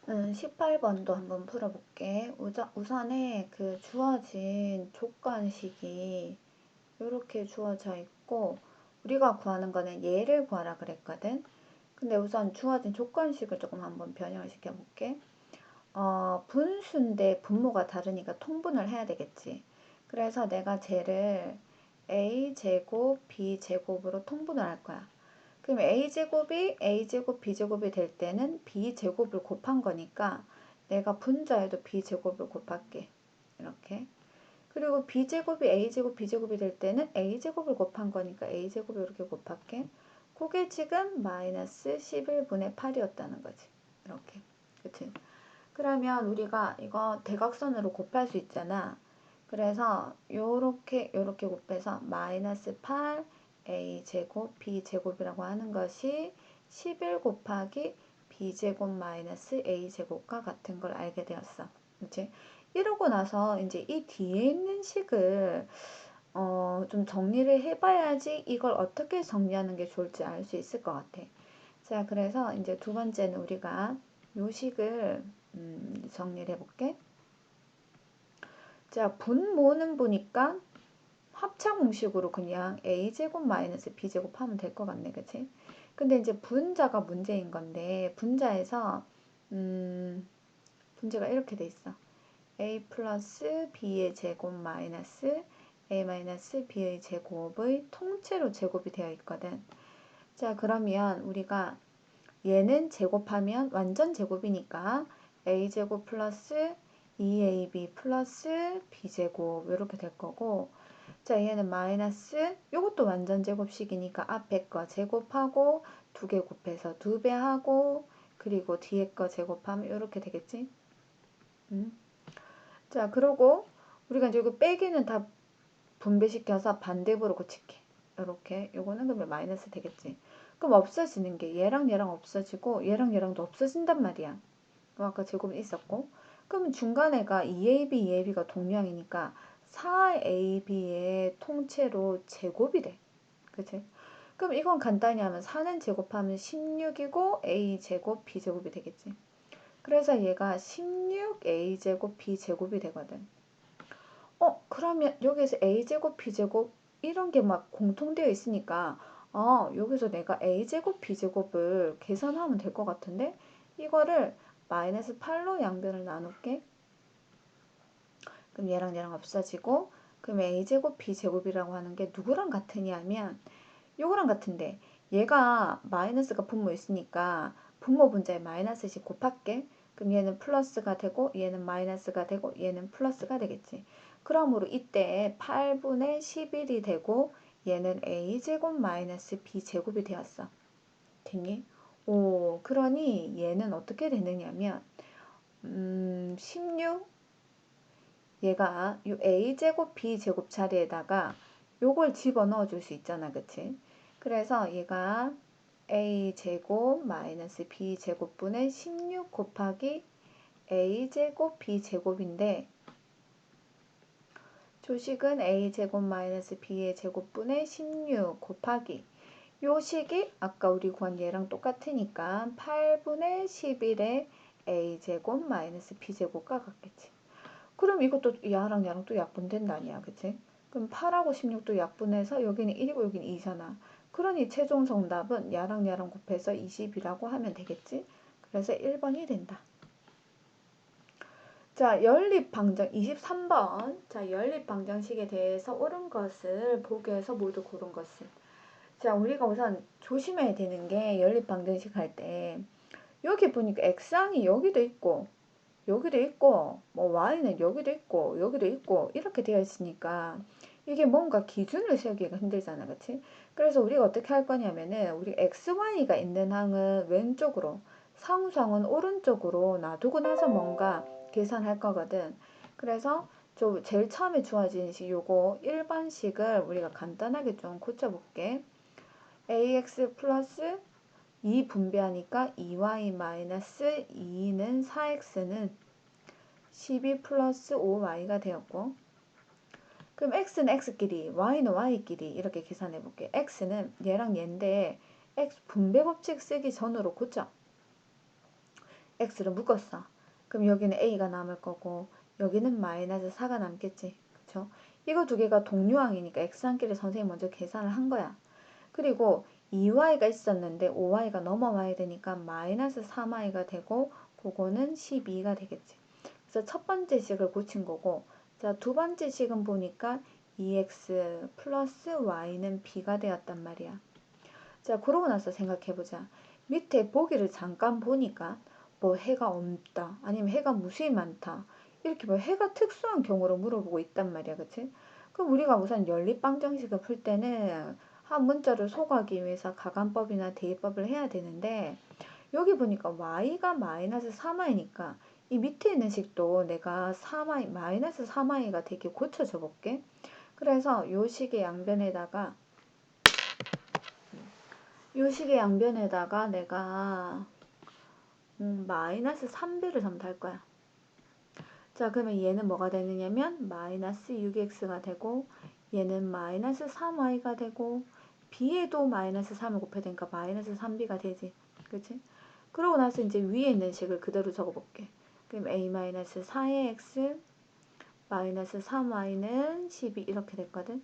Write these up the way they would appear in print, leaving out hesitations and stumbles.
18번도 한번 풀어볼게. 우선에 그 주어진 조건식이 이렇게 주어져 있고, 우리가 구하는 거는 얘를 구하라 그랬거든. 근데 우선 주어진 조건식을 조금 한번 변형을 시켜볼게. 분수인데 분모가 다르니까 통분을 해야 되겠지. 그래서 내가 쟤를 a제곱, b제곱으로 통분을 할 거야. 그럼 a제곱이 a제곱, b제곱이 될 때는 b제곱을 곱한 거니까 내가 분자에도 b제곱을 곱할게. 이렇게. 그리고 b제곱이 a제곱, b제곱이 될 때는 a제곱을 곱한 거니까 a제곱을 이렇게 곱할게. 그게 지금 마이너스 11분의 8이었다는 거지. 이렇게. 그치? 그러면 우리가 이거 대각선으로 곱할 수 있잖아. 그래서 요렇게 곱해서 마이너스 8 a제곱 b제곱이라고 하는 것이 11 곱하기 b제곱 마이너스 a제곱과 같은 걸 알게 되었어. 그치? 이러고 나서 이제 이 뒤에 있는 식을 좀 정리를 해봐야지 이걸 어떻게 정리하는 게 좋을지 알 수 있을 것 같아. 자, 그래서 이제 두 번째는 우리가 요 식을 정리를 해볼게. 자, 분모는 보니까 합차 공식으로 그냥 a제곱 마이너스 b제곱 하면 될 것 같네, 그치? 근데 이제 분자가 문제인 건데, 분자에서 분자가 이렇게 돼 있어. a 플러스 b의 제곱 마이너스 a 마이너스 b의 제곱의 통째로 제곱이 되어 있거든. 자, 그러면 우리가 얘는 제곱하면 완전 제곱이니까 a제곱 플러스 2ab 플러스 b제곱 이렇게 될 거고, 자, 얘는 마이너스 요것도 완전 제곱식이니까 앞에 거 제곱하고 두 개 곱해서 2배 하고 그리고 뒤에 거 제곱하면 이렇게 되겠지? 자, 그러고 우리가 이제 이거 빼기는 다 분배시켜서 반대부로 고칠게. 이렇게 요거는 그러면 마이너스 되겠지. 그럼 없어지는 게 얘랑 얘랑 없어지고 얘랑 얘랑도 없어진단 말이야. 그럼 아까 제곱은 있었고, 그러면 중간에가 2ab, 2ab가 동량이니까 4ab의 통째로 제곱이 돼. 그치? 그럼 이건 간단히 하면 4는 제곱하면 16이고 a제곱, b제곱이 되겠지. 그래서 얘가 16a제곱, b제곱이 되거든. 그러면 여기서 a제곱, b제곱 이런 게 막 공통되어 있으니까 여기서 내가 a제곱, b제곱을 계산하면 될 것 같은데 이거를 마이너스 8로 양변을 나눌게. 그럼 얘랑 얘랑 없어지고 그럼 a제곱, b제곱이라고 하는 게 누구랑 같으냐면 요거랑 같은데 얘가 마이너스가 분모 있으니까 분모 분자에 마이너스씩 곱할게. 그럼 얘는 플러스가 되고 얘는 마이너스가 되고 얘는 플러스가 되겠지. 그러므로 이때 8분의 11이 되고 얘는 a제곱 마이너스 b제곱이 되었어. 됐니? 오, 그러니 얘는 어떻게 되느냐면 16 얘가 이 a제곱 b제곱 자리에다가 요걸 집어넣어 줄 수 있잖아. 그치? 그래서 얘가 a제곱 마이너스 b제곱분의 16 곱하기 a제곱 b제곱인데 조식은 a제곱 마이너스 b의 제곱분의 16 곱하기 요 식이 아까 우리 구한 얘랑 똑같으니까 8분의 11의 a제곱 마이너스 b제곱과 같겠지. 그럼 이것도 야랑 야랑 또 약분된다니야. 그치? 그럼 8하고 16도 약분해서 여기는 1이고 여기는 2잖아. 그러니 최종 정답은 야랑 야랑 곱해서 20이라고 하면 되겠지? 그래서 1번이 된다. 자, 연립방정 23번. 자, 연립방정식에 대해서 옳은 것을 보기에서 모두 고른 것을. 자, 우리가 우선 조심해야 되는 게 연립방정식 할 때 여기 보니까 x항이 여기도 있고 여기도 있고 뭐 y는 여기도 있고 여기도 있고 이렇게 되어 있으니까 이게 뭔가 기준을 세우기가 힘들잖아. 그치? 그래서 우리가 어떻게 할 거냐면은 우리 xy가 있는 항은 왼쪽으로 상수항은 오른쪽으로 놔두고 나서 뭔가 계산할 거거든. 그래서 저 제일 처음에 주어진 식 요거 1번식을 우리가 간단하게 좀 고쳐볼게. ax 플러스 2 분배하니까 2y 마이너스 2는 4x는 12 플러스 5y가 되었고 그럼 x는 x끼리 y는 y끼리 이렇게 계산해 볼게. x는 얘랑 얘인데 x 분배 법칙 쓰기 전으로 고쳐. x를 묶었어. 그럼 여기는 a가 남을 거고 여기는 마이너스 4가 남겠지. 그쵸? 이거 두 개가 동류항이니까 x 한 끼를 선생님이 먼저 계산을 한 거야. 그리고 2y가 있었는데 5y가 넘어와야 되니까 마이너스 3y가 되고 그거는 12가 되겠지. 그래서 첫 번째 식을 고친 거고, 자, 두 번째 식은 보니까 2x 플러스 y는 b가 되었단 말이야. 자, 그러고 나서 생각해보자. 밑에 보기를 잠깐 보니까 뭐 해가 없다, 아니면 해가 무수히 많다, 이렇게 뭐 해가 특수한 경우로 물어보고 있단 말이야. 그치? 그럼 우리가 우선 연립방정식을 풀 때는 한 문자를 소거하기 위해서 가간법이나 대입법을 해야 되는데, 여기 보니까 y가 마이너스 3y니까 이 밑에 있는 식도 내가 3y, 마이너스 3y가 되게 고쳐줘 볼게. 그래서 요 식의 양변에다가 내가 마이너스 3배를 점할 거야. 자, 그러면 얘는 뭐가 되느냐면 마이너스 6x가 되고, 얘는 마이너스 3y가 되고, b에도 마이너스 3을 곱해야 되니까 마이너스 3b가 되지. 그치? 그러고 나서 이제 위에 있는 식을 그대로 적어볼게. 그럼 a-4의 x 마이너스 3y는 12 이렇게 됐거든.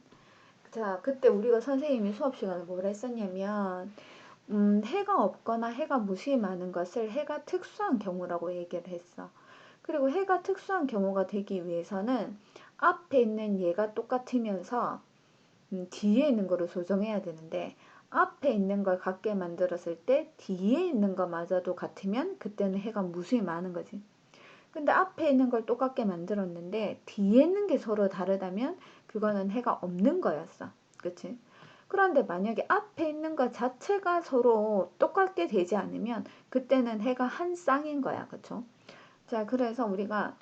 자, 그때 우리가 선생님이 수업 시간에 뭘 했었냐면 해가 없거나 해가 무수히 많은 것을 해가 특수한 경우라고 얘기를 했어. 그리고 해가 특수한 경우가 되기 위해서는 앞에 있는 얘가 똑같으면서 뒤에 있는 거를 조정해야 되는데, 앞에 있는 걸 같게 만들었을 때 뒤에 있는 거마저도 같으면 그때는 해가 무수히 많은 거지. 근데 앞에 있는 걸 똑같게 만들었는데 뒤에 있는 게 서로 다르다면 그거는 해가 없는 거였어. 그치? 그런데 만약에 앞에 있는 것 자체가 서로 똑같게 되지 않으면 그때는 해가 한 쌍인 거야. 그쵸? 자, 그래서 우리가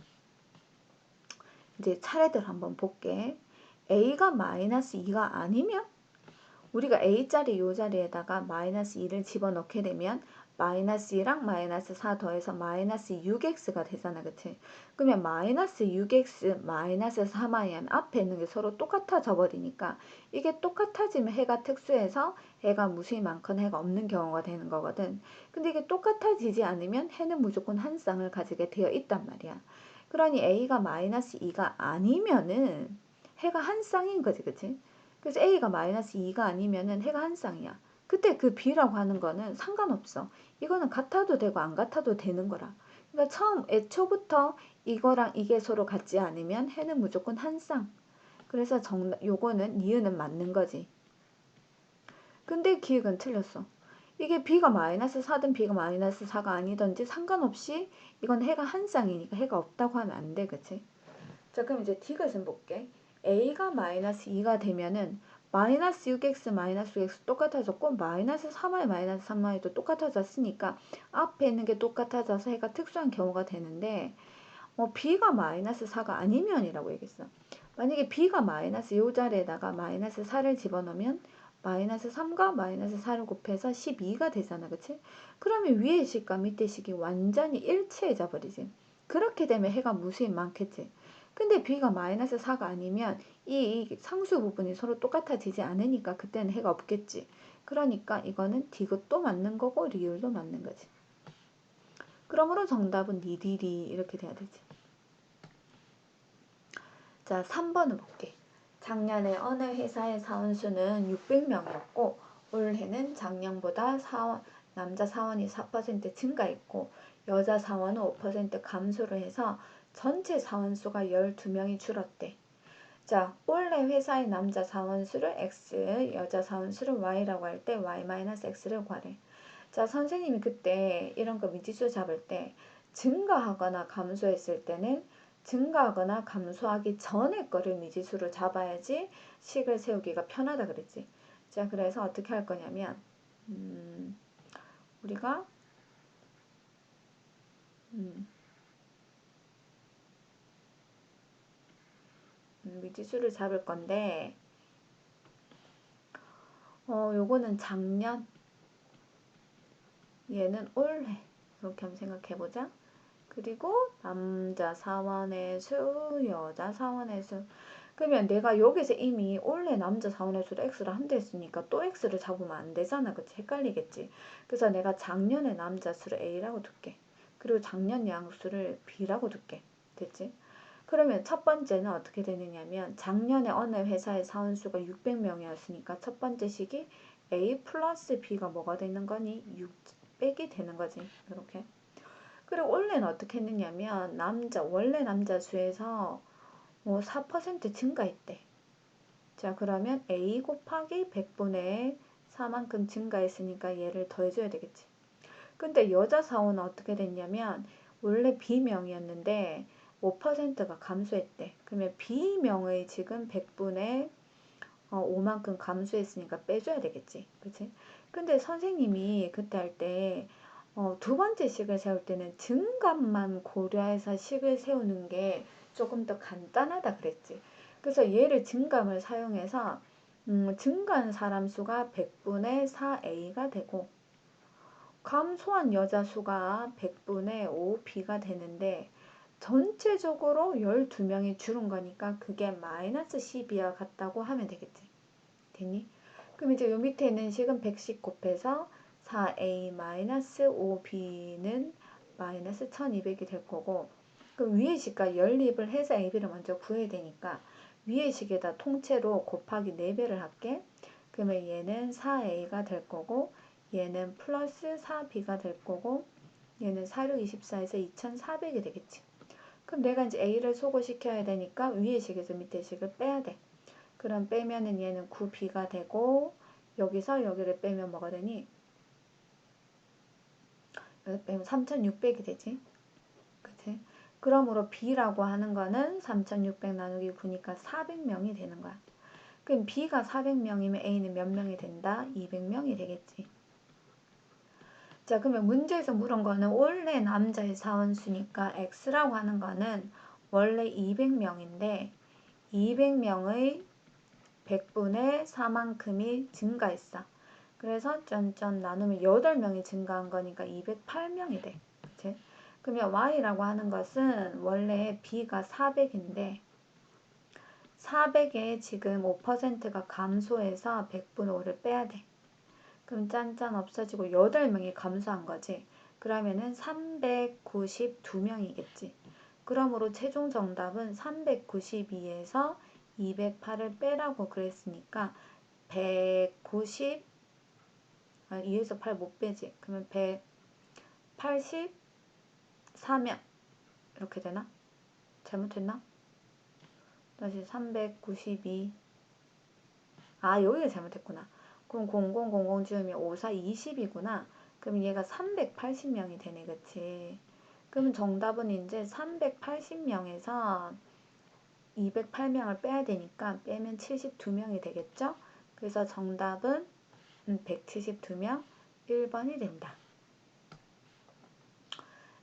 이제 차례대로 한번 볼게. a가 마이너스 2가 아니면 우리가 a자리 요 자리에다가 마이너스 2를 집어넣게 되면 마이너스 2랑 마이너스 4 더해서 마이너스 6x가 되잖아. 그치? 그러면 마이너스 6x 마이너스 3y는 앞에 있는 게 서로 똑같아져 버리니까 이게 똑같아지면 해가 특수해서 해가 무수히 많거나 해가 없는 경우가 되는 거거든. 근데 이게 똑같아지지 않으면 해는 무조건 한 쌍을 가지게 되어 있단 말이야. 그러니 a가 마이너스 2가 아니면은 해가 한 쌍인 거지. 그치? 그래서 a가 마이너스 2가 아니면은 해가 한 쌍이야. 그때 그 b라고 하는 거는 상관없어. 이거는 같아도 되고 안 같아도 되는 거라. 그러니까 처음 애초부터 이거랑 이게 서로 같지 않으면 해는 무조건 한 쌍. 그래서 요거는 니은은 맞는 거지. 근데 기획은 틀렸어. 이게 b가 마이너스 4든 b가 마이너스 4가 아니든지 상관없이 이건 해가 한 쌍이니까 해가 없다고 하면 안 돼. 그치? 자, 그럼 이제 디귿은 볼게. a가 마이너스 2가 되면은 마이너스 6x 마이너스 6x 똑같아졌고 마이너스 3y 마이너스 3y도 똑같아졌으니까 앞에 있는 게 똑같아져서 해가 특수한 경우가 되는데, b가 마이너스 4가 아니면이라고 얘기했어. 만약에 b가 마이너스 요 자리에다가 마이너스 4를 집어넣으면 마이너스 3과 마이너스 4를 곱해서 12가 되잖아. 그치? 그러면 위의 식과 밑에 식이 완전히 일치해져 버리지. 그렇게 되면 해가 무수히 많겠지. 근데 b가 마이너스 4가 아니면 이 상수 부분이 서로 똑같아지지 않으니까 그때는 해가 없겠지. 그러니까 이거는 디귿도 맞는 거고 리을도 맞는 거지. 그러므로 정답은 니디리 이렇게 돼야 되지. 자, 3번을 볼게. 작년에 어느 회사의 사원수는 600명이었고 올해는 작년보다 남자 사원이 4% 증가했고 여자 사원은 5% 감소를 해서 전체 사원수가 12명이 줄었대. 자, 올해 회사의 남자 사원수를 x, 여자 사원수를 y라고 할 때 y-x를 구하래. 자, 선생님이 그때 이런 거 미지수 잡을 때 증가하거나 감소했을 때는 증가하거나 감소하기 전에 거를 미지수로 잡아야지 식을 세우기가 편하다 그랬지. 자, 그래서 어떻게 할 거냐면 우리가 미지수를 잡을 건데 요거는 작년, 얘는 올해 이렇게 한번 생각해보자. 그리고 남자 사원의 수, 여자 사원의 수. 그러면 내가 여기서 이미 올해 남자 사원의 수를 x를 한다 했으니까 또 x를 잡으면 안 되잖아. 그치? 헷갈리겠지? 그래서 내가 작년의 남자 수를 a라고 둘게. 그리고 작년 양수를 B라고 둘게. 됐지? 그러면 첫 번째는 어떻게 되느냐면 작년에 어느 회사의 사원수가 600명이었으니까 첫 번째 식이 A 플러스 B가 뭐가 되는 거니? 600이 되는 거지. 이렇게. 그리고 원래는 어떻게 했느냐면 원래 남자 수에서 4% 증가했대. 자, 그러면 A 곱하기 100분의 4만큼 증가했으니까 얘를 더해줘야 되겠지. 근데 여자 사원은 어떻게 됐냐면 원래 B명이었는데 5%가 감소했대. 그러면 B명의 지금 100분의 5만큼 감소했으니까 빼줘야 되겠지. 그치? 근데 선생님이 그때 할 때 두 번째 식을 세울 때는 증감만 고려해서 식을 세우는 게 조금 더 간단하다 그랬지. 그래서 얘를 증감을 사용해서 증가한 사람 수가 100분의 4A가 되고 감소한 여자 수가 100분의 5B가 되는데 전체적으로 12명이 줄은 거니까 그게 마이너스 12와 같다고 하면 되겠지. 됐니? 그럼 이제 요 밑에 있는 식은 110 곱해서 4A 마이너스 5B는 마이너스 1200이 될 거고 그럼 위의 식과 연립을 해서 AB를 먼저 구해야 되니까 위의 식에다 통째로 곱하기 4배를 할게. 그러면 얘는 4A가 될 거고 얘는 플러스 4B가 될 거고 얘는 4624에서 2400이 되겠지. 그럼 내가 이제 A를 소거시켜야 되니까 위의 식에서 밑에 식을 빼야 돼. 그럼 빼면은 얘는 9B가 되고 여기서 여기를 빼면 뭐가 되니? 여기 빼면 3600이 되지. 그치? 그러므로 B라고 하는 거는 3600 나누기 9니까 400명이 되는 거야. 그럼 B가 400명이면 A는 몇 명이 된다? 200명이 되겠지. 자, 그러면 문제에서 물은 거는 원래 남자의 사원수니까 X라고 하는 거는 원래 200명인데 200명의 100분의 4만큼이 증가했어. 그래서 짠짠 나누면 8명이 증가한 거니까 208명이 돼. 그치? 그러면 Y라고 하는 것은 원래 B가 400인데 400에 지금 5%가 감소해서 100분의 5를 빼야 돼. 그럼 짠짠 없어지고 8명이 감소한 거지. 그러면은 392명이겠지. 그러므로 최종 정답은 392에서 208을 빼라고 그랬으니까 190 2에서 8 못 빼지. 그러면 184명 이렇게 되나? 잘못했나? 다시 392 여기가 잘못했구나. 그럼 0000 지우면 54 20이구나. 그럼 얘가 380명이 되네. 그치? 그럼 정답은 이제 380명에서 208명을 빼야 되니까 빼면 72명이 되겠죠? 그래서 정답은 172명 1번이 된다.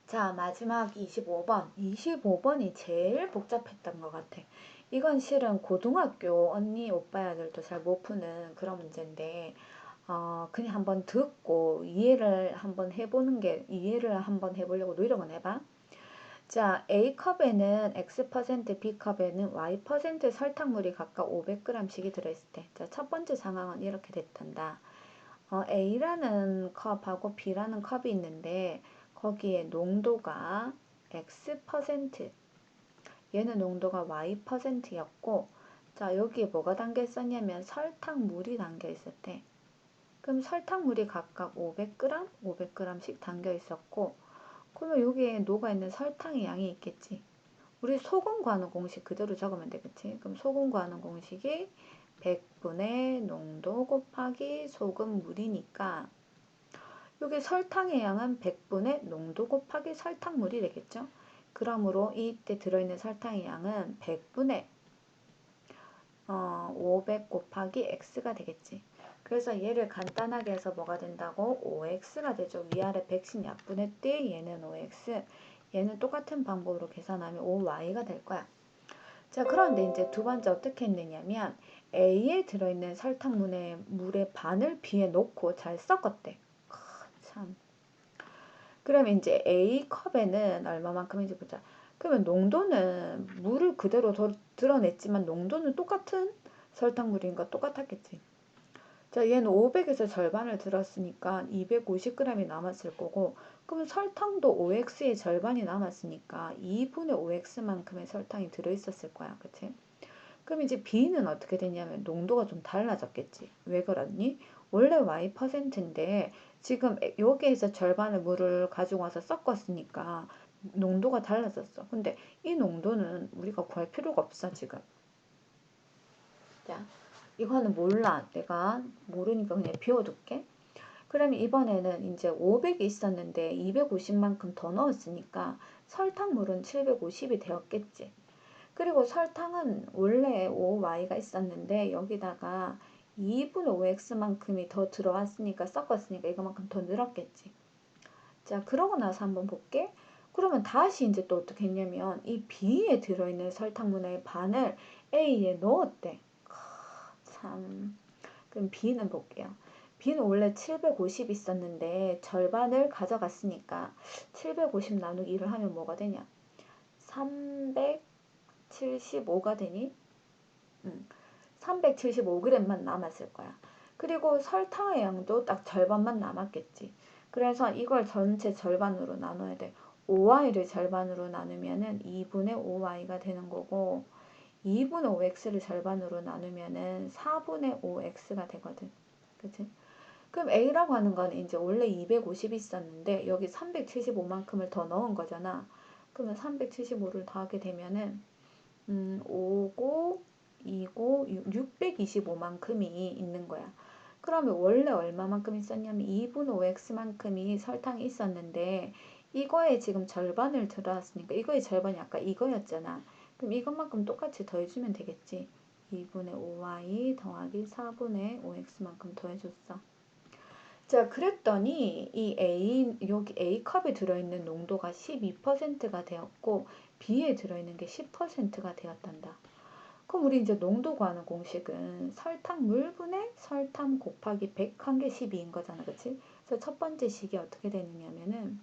자, 마지막 25번. 25번이 제일 복잡했던 것 같아. 이건 실은 고등학교 언니, 오빠야들도 잘 못 푸는 그런 문제인데, 그냥 한번 듣고 이해를 한번 해보려고 노력은 해봐. 자, A컵에는 X%, B컵에는 Y% 설탕물이 각각 500g씩이 들어있을 때. 자, 첫 번째 상황은 이렇게 됐단다. A라는 컵하고 B라는 컵이 있는데, 거기에 농도가 X%, 얘는 농도가 Y%였고, 자, 여기에 뭐가 담겨 있었냐면 설탕물이 담겨 있었대. 그럼 설탕물이 각각 500g, 500g씩 담겨 있었고, 그러면 여기에 녹아있는 설탕의 양이 있겠지. 우리 소금 구하는 공식 그대로 적으면 되겠지. 그럼 소금 구하는 공식이 100분의 농도 곱하기 소금물이니까 여기 설탕의 양은 100분의 농도 곱하기 설탕물이 되겠죠. 그러므로 이때 들어있는 설탕의 양은 100분의 500 곱하기 x가 되겠지. 그래서 얘를 간단하게 해서 뭐가 된다고? 5x가 되죠. 위아래 100씩 약분했대. 얘는 5x. 얘는 똑같은 방법으로 계산하면 5y가 될 거야. 자, 그런데 이제 두 번째 어떻게 했느냐면 A에 들어있는 설탕물의 반을 B에 넣고 잘 섞었대. 참. 그러면 이제 A컵에는 얼마만큼인지 보자. 그러면 농도는 물을 그대로 드러냈지만 농도는 똑같은 설탕물인가 똑같았겠지. 자, 얘는 500에서 절반을 들었으니까 250g이 남았을 거고 그러면 설탕도 5x의 절반이 남았으니까 2분의 5x만큼의 설탕이 들어있었을 거야. 그치? 그럼 이제 B는 어떻게 되냐면 농도가 좀 달라졌겠지. 왜 그렇니? 원래 Y%인데 지금 여기에서 절반의 물을 가지고 와서 섞었으니까 농도가 달라졌어. 근데 이 농도는 우리가 구할 필요가 없어, 지금. 자, 이거는 몰라. 내가 모르니까 그냥 비워둘게. 그러면 이번에는 이제 500이 있었는데 250만큼 더 넣었으니까 설탕물은 750이 되었겠지. 그리고 설탕은 원래 5y가 있었는데 여기다가 2분의 5x만큼이 더 들어왔으니까 섞었으니까 이거만큼 더 늘었겠지. 자, 그러고 나서 한번 볼게. 그러면 다시 이제 또 어떻게 했냐면 이 B에 들어있는 설탕분의 반을 A에 넣었대. 참. 그럼 B는 볼게요. B는 원래 750 있었는데 절반을 가져갔으니까 750 나누기 1을 하면 뭐가 되냐? 375가 되니? 375g만 남았을 거야. 그리고 설탕의 양도 딱 절반만 남았겠지. 그래서 이걸 전체 절반으로 나눠야 돼. 5y를 절반으로 나누면은 2분의 5y가 되는 거고 2분의 5x를 절반으로 나누면은 4분의 5x가 되거든. 그치? 그럼 A라고 하는 건 이제 원래 250 있었는데 여기 375만큼을 더 넣은 거잖아. 그러면 375를 더하게 되면은 5고 2고 625만큼이 있는 거야. 그러면 원래 얼마만큼 있었냐면 2분의 5x만큼이 설탕이 있었는데 이거에 지금 절반을 들어왔으니까 이거의 절반이 아까 이거였잖아. 그럼 이것만큼 똑같이 더해주면 되겠지. 2분의 5y 더하기 4분의 5x만큼 더해줬어. 자, 그랬더니 여기 A컵에 들어있는 농도가 12%가 되었고 B에 들어있는 게 10%가 되었단다. 그럼 우리 이제 농도 구하는 공식은 설탕물분의 설탕 곱하기 100 한 게 12인 거잖아. 그치? 그래서 첫 번째 식이 어떻게 되느냐면은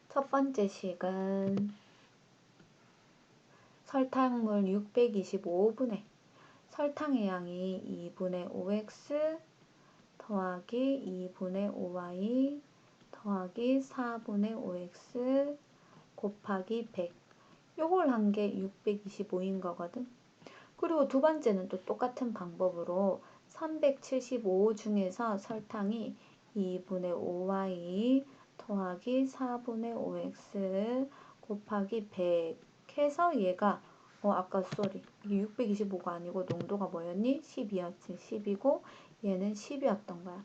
첫 번째 식은 설탕물 625분의 설탕의 양이 2분의 5x 더하기 2분의 5y 더하기 4분의 5x 곱하기 100 요걸 한 게 625인 거거든. 그리고 두 번째는 또 똑같은 방법으로 375 중에서 설탕이 2분의 5y 더하기 4분의 5x 곱하기 100 해서 얘가 아까 쏘리 이게 625가 아니고 농도가 뭐였니? 10이었지. 10이고 얘는 10이었던 거야.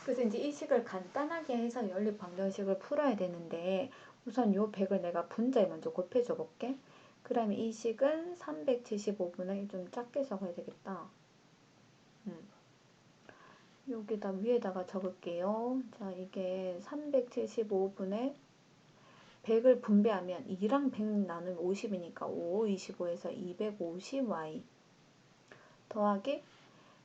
그래서 이제 이 식을 간단하게 해서 연립 방정식을 풀어야 되는데 우선 요 100을 내가 분자에 먼저 곱해줘 볼게. 그러면 이 식은 375분의 좀 작게 적어야 되겠다. 여기다 위에다가 적을게요. 자, 이게 375분의 100을 분배하면 2랑 100 나누면 50이니까 5, 25에서 250y 더하기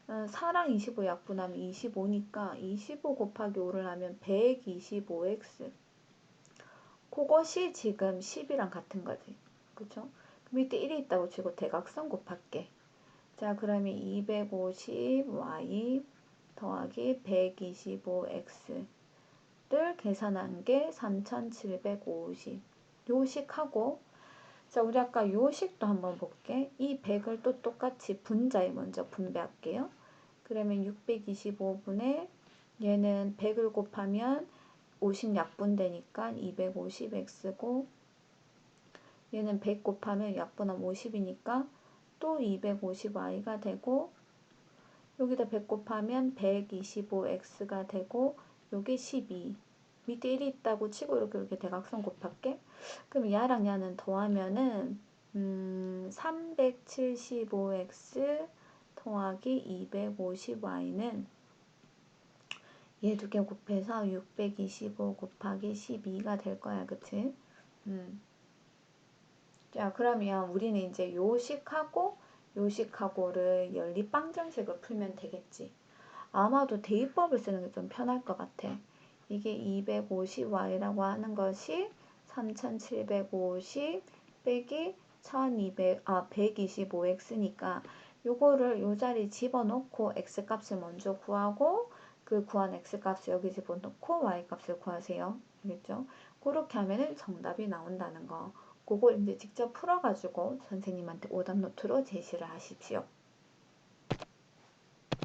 4랑 25 약분하면 25니까 25 곱하기 5를 하면 125x 그것이 지금 10이랑 같은 거지. 그쵸? 밑에 1이 있다고 치고 대각선 곱할게. 자, 그러면 250y 더하기 125x를 계산한 게 3750. 요식하고 자, 우리 아까 요식도 한번 볼게. 이 100을 또 똑같이 분자에 먼저 분배할게요. 그러면 625분의 얘는 100을 곱하면 50 약분되니까 250x고 얘는 100 곱하면 약분하면 50이니까 또 250y가 되고 여기다 100 곱하면 125x가 되고 여기 12 밑에 1이 있다고 치고 이렇게 대각선 곱할게. 그럼 야랑 야는 더하면은 375x 더하기 250y는 얘 두 개 곱해서 625 곱하기 12가 될 거야. 그치? 자, 그러면 우리는 이제 요식하고를 연립방정식을 풀면 되겠지. 아마도 대입법을 쓰는 게 좀 편할 것 같아. 이게 250y라고 하는 것이 3750 빼기 125x니까 요거를 요 자리 집어넣고 x값을 먼저 구하고 그 구한 x값을 여기 집어넣고 y값을 구하세요. 알겠죠? 그렇게 하면은 정답이 나온다는 거. 그걸 이제 직접 풀어가지고 선생님한테 오답 노트로 제시를 하십시오.